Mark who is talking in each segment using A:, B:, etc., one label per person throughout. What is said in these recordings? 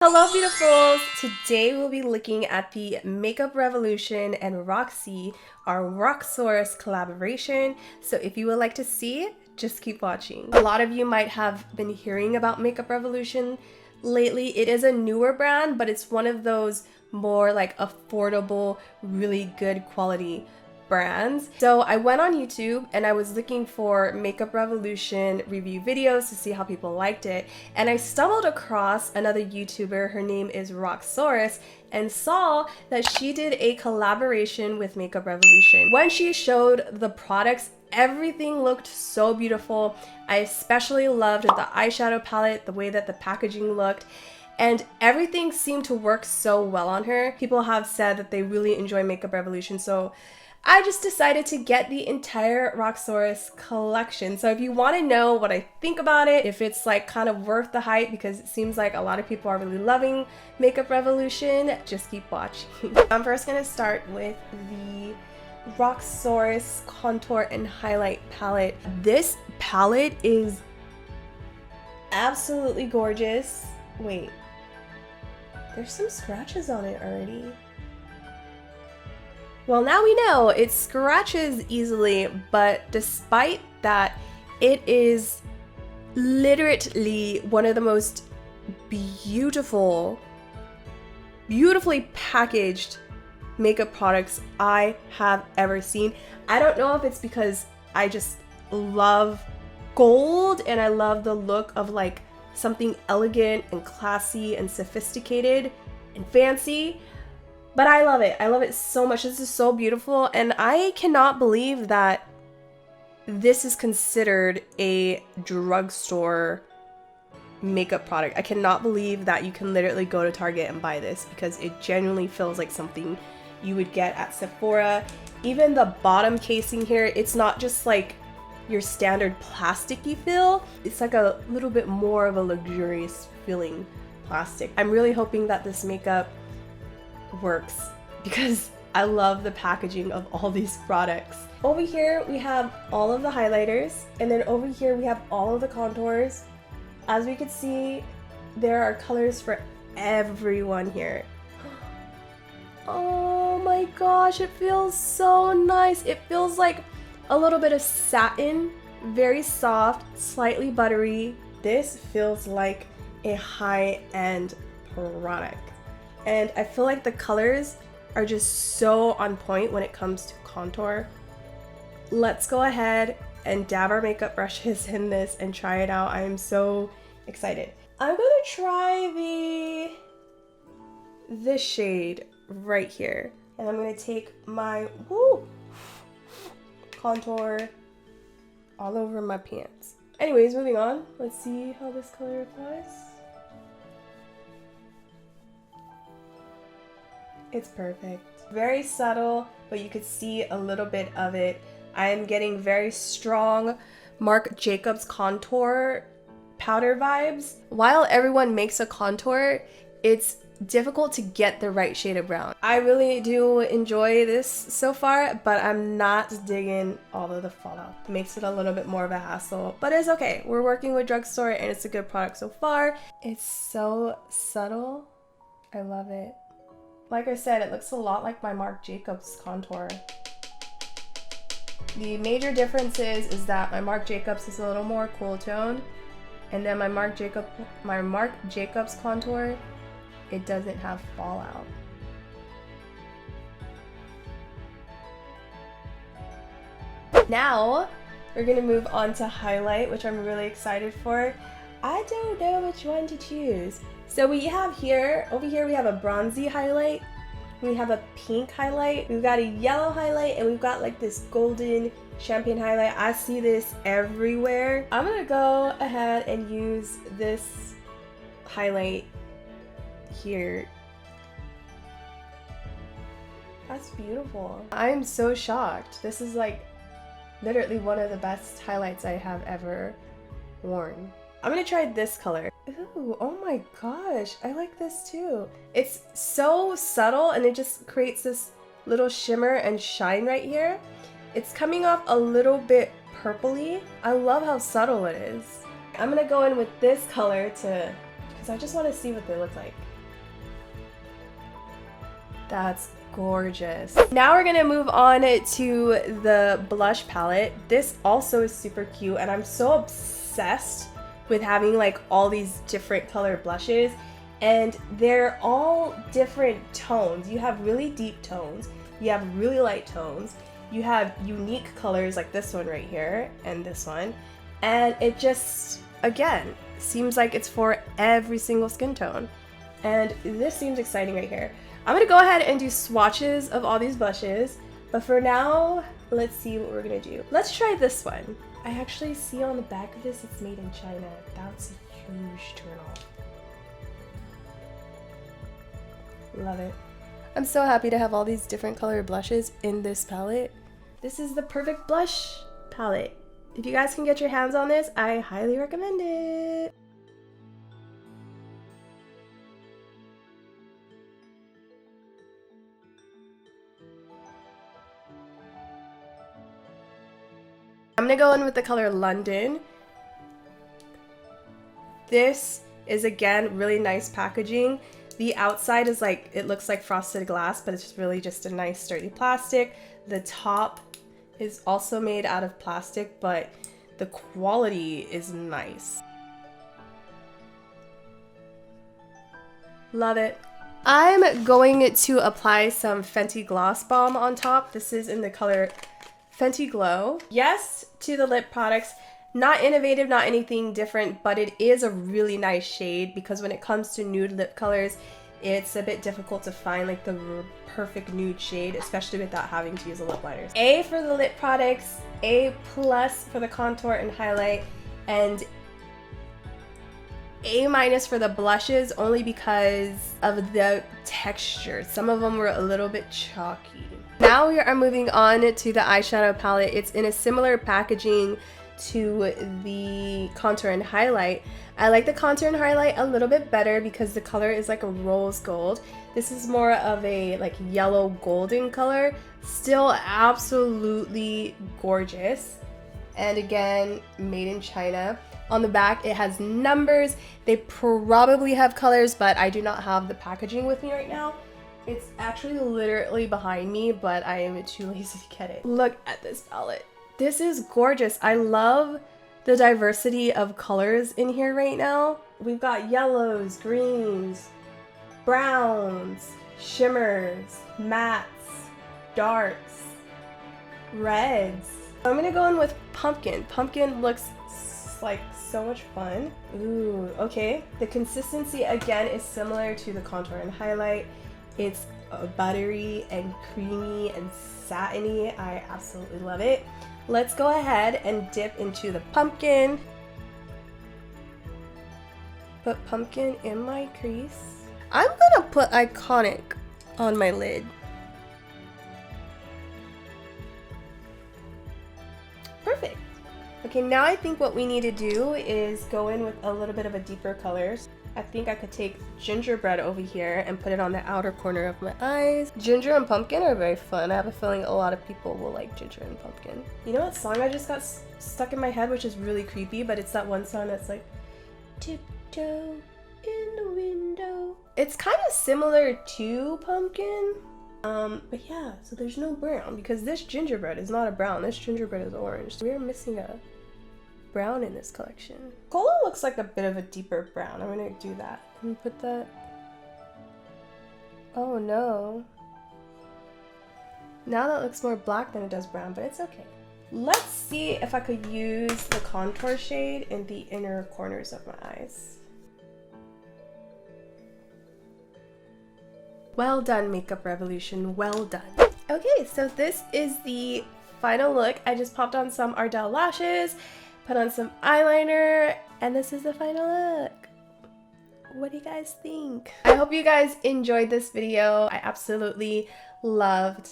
A: Hello beautifuls! Today we'll be looking at the Makeup Revolution and Roxi, our Roxxsaurus collaboration. So if you would like to see, just keep watching. A lot of you might have been hearing about Makeup Revolution lately. It is a newer brand, but it's one of those more like affordable, really good quality brands. So I went on YouTube and I was looking for Makeup Revolution review videos to see how people liked it, and I stumbled across another YouTuber. Her name is Roxxsaurus, and saw that she did a collaboration with Makeup Revolution. When she showed the products, everything looked so beautiful. I especially loved the eyeshadow palette, the way that the packaging looked, and everything seemed to work so well on her. People have said that they really enjoy Makeup Revolution, so I just decided to get the entire Roxxsaurus collection. So if you want to know what I think about it, if it's like kind of worth the hype, because it seems like a lot of people are really loving Makeup Revolution, just keep watching. I'm first going to start with the Roxxsaurus Contour and Highlight Palette. This palette is absolutely gorgeous. Wait, there's some scratches on it already. Well, now we know it scratches easily, but despite that, it is literally one of the most beautifully packaged makeup products I have ever seen. I don't know if it's because I just love gold and I love the look of like something elegant and classy and sophisticated and fancy, but I love it. I love it so much. This is so beautiful, and I cannot believe that this is considered a drugstore makeup product. I cannot believe that you can literally go to Target and buy this, because it genuinely feels like something you would get at Sephora. Even the bottom casing here, it's not just like your standard plasticky feel. It's like a little bit more of a luxurious feeling plastic. I'm really hoping that this makeup works, because I love the packaging of all these products. Over here we have all of the highlighters, and then over here we have all of the contours. As we can see, there are colors for everyone here. Oh my gosh, it feels so nice. It feels like a little bit of satin, very soft, slightly buttery. This feels like a high-end product. And I feel like the colors are just so on point when it comes to contour. Let's go ahead and dab our makeup brushes in this and try it out. I am so excited. I'm gonna try this shade right here. And I'm gonna take my contour all over my pants. Anyways, moving on. Let's see how this color applies. It's perfect. Very subtle, but you could see a little bit of it. I am getting very strong Marc Jacobs contour powder vibes. While everyone makes a contour, it's difficult to get the right shade of brown. I really do enjoy this so far, but I'm not digging all of the fallout. It makes it a little bit more of a hassle, but it's okay. We're working with drugstore and it's a good product so far. It's so subtle. I love it. Like I said, it looks a lot like my Marc Jacobs contour. The major difference is that my Marc Jacobs is a little more cool tone, and then my Marc Jacobs contour, it doesn't have fallout. Now we're gonna move on to highlight, which I'm really excited for. I don't know which one to choose. So we have over here we have a bronzy highlight, we have a pink highlight, we've got a yellow highlight, and we've got like this golden champagne highlight. I see this everywhere. I'm gonna go ahead and use this highlight here. That's beautiful. I am so shocked. This is like literally one of the best highlights I have ever worn. I'm gonna try this color. Ooh, oh my gosh, I like this too. It's so subtle and it just creates this little shimmer and shine right here. It's coming off a little bit purpley. I love how subtle it is. I'm gonna go in with this color because I just want to see what they look like. That's gorgeous. Now we're gonna move on to the blush palette. This also is super cute, and I'm so obsessed with having like all these different color blushes, and they're all different tones. You have really deep tones, you have really light tones, you have unique colors like this one right here and this one, and it just, again, seems like it's for every single skin tone. And this seems exciting right here. I'm gonna go ahead and do swatches of all these blushes, but for now, let's see what we're gonna do. Let's try this one. I actually see on the back of this, it's made in China. That's a huge turn off. Love it. I'm so happy to have all these different colored blushes in this palette. This is the perfect blush palette. If you guys can get your hands on this, I highly recommend it. I'm gonna go in with the color London. This is, again, really nice packaging. The outside is like, it looks like frosted glass, but it's really just a nice sturdy plastic. The top is also made out of plastic, but the quality is nice. Love it. I'm going to apply some Fenty Gloss Balm on top. This is in the color Fenty Glow. Yes to the lip products. Not innovative, not anything different, but it is a really nice shade, because when it comes to nude lip colors, it's a bit difficult to find like the perfect nude shade, especially without having to use a lip liner. A for the lip products, A+ for the contour and highlight, and A- for the blushes, only because of the texture. Some of them were a little bit chalky. Now we are moving on to the eyeshadow palette. It's in a similar packaging to the contour and highlight. I like the contour and highlight a little bit better because the color is like a rose gold. This is more of a like yellow golden color. Still absolutely gorgeous. And again, made in China. On the back, it has numbers. They probably have colors, but I do not have the packaging with me right now. It's actually literally behind me, but I am too lazy to get it. Look at this palette. This is gorgeous. I love the diversity of colors in here right now. We've got yellows, greens, browns, shimmers, mattes, darks, reds. I'm gonna go in with pumpkin. Pumpkin looks like so much fun. Ooh, okay. The consistency again is similar to the contour and highlight. It's buttery and creamy and satiny. I absolutely love it. Let's go ahead and dip into the pumpkin. Put pumpkin in my crease. I'm gonna put iconic on my lid. Perfect. Okay, now I think what we need to do is go in with a little bit of a deeper color. I think I could take gingerbread over here and put it on the outer corner of my eyes. Ginger and pumpkin are very fun. I have a feeling a lot of people will like ginger and pumpkin. You know what song I just got stuck in my head, which is really creepy, but it's that one song that's like, tiptoe in the window. It's kind of similar to pumpkin. But yeah, so there's no brown because this gingerbread is not a brown. This gingerbread is orange. So we're missing a brown in this collection. Cola looks like a bit of a deeper brown. I'm gonna do that. I'm gonna put that. Oh no. Now that looks more black than it does brown, but it's okay. Let's see if I could use the contour shade in the inner corners of my eyes. Well done, Makeup Revolution, well done. Okay, so this is the final look. I just popped on some Ardell lashes, put on some eyeliner, and this is the final look. What do you guys think? I hope you guys enjoyed this video. I absolutely loved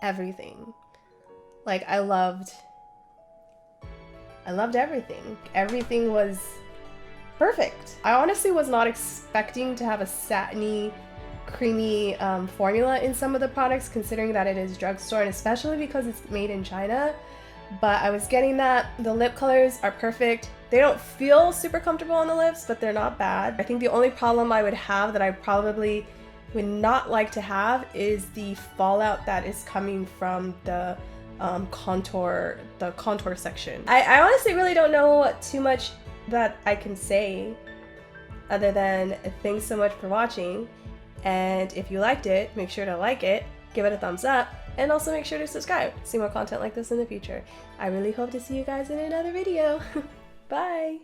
A: everything. Like, I loved everything. Everything was perfect. I honestly was not expecting to have a satiny, creamy formula in some of the products, considering that it is drugstore, and especially because it's made in China. But I was getting that. The lip colors are perfect. They don't feel super comfortable on the lips, but they're not bad. I think the only problem I would have that I probably would not like to have is the fallout that is coming from the contour section. I honestly really don't know too much that I can say other than thanks so much for watching, and if you liked it, make sure to like it, give it a thumbs up, and also make sure to subscribe to see more content like this in the future. I really hope to see you guys in another video. Bye!